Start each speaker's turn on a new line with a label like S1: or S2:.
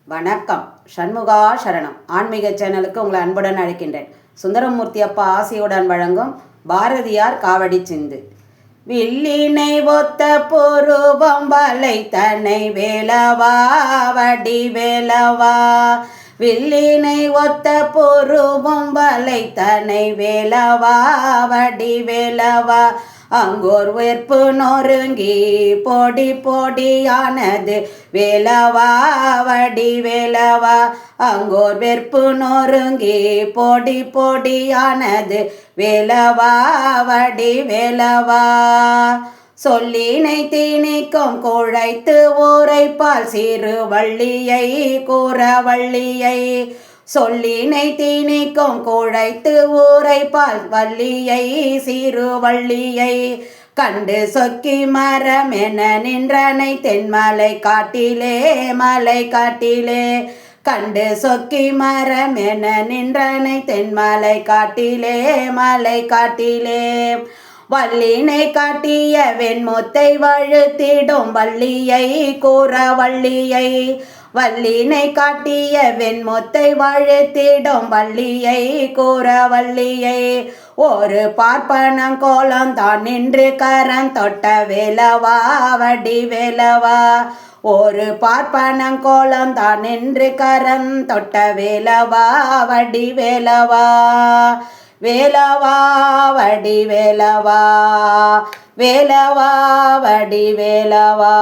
S1: வணக்கம். சண்முகா சரணம் ஆன்மீக சேனலுக்கு உங்களை அன்புடன் அழைக்கின்றேன். சுந்தரமூர்த்தி அப்பா ஆசையுடன் வழங்கும் பாரதியார் காவடி சிந்து. வில்லினை ஒத்த பொருவம் வலை தன்னை வேலவா வடி வேலவா. வில்லினை ஒத்த பொருவம் வலை தன்னை வேலவா வடி வேலவா. அங்கோர் வெற்பு நொறுங்கி பொடி பொடியானது வேலவா வடி வேலவா. அங்கோர் வெற்பு நொறுங்கி பொடி பொடியானது வேலவா வடி வேலவா. சொல்லினை திணிக்கும் குழைத்து ஊரைப்பால் சிறு வள்ளியை கூறவள்ளியை. சொல்லினை திணிக்கும் குழைத்து ஊரைப்பால் வள்ளியை சிறு வள்ளியை. கண்டு சொக்கி மரமென நின்றனை தென்மலை காட்டிலே மலை காட்டிலே. கண்டு சொக்கி மரமென நின்றனை தென்மலை காட்டிலே மலை காட்டிலே. வள்ளினை காட்டிய வெண்முத்தை வழுத்திடும் வள்ளியை கூறவள்ளியை. வள்ளினை காட்டிய வெண்முத்தை வழுத்திடும் வள்ளியை கூறவள்ளியை. ஒரு பார்ப்பனம் கோலம் தான் நின்று கரம் தொட்ட வேலவா வடி வேலவா. ஒரு பார்ப்பனம் கோலம் தான் நின்று கரம் தொட்ட வேலவா வடி வேலவா. வேலவா வடி வேலவா. வேலவா வடி வேலவா.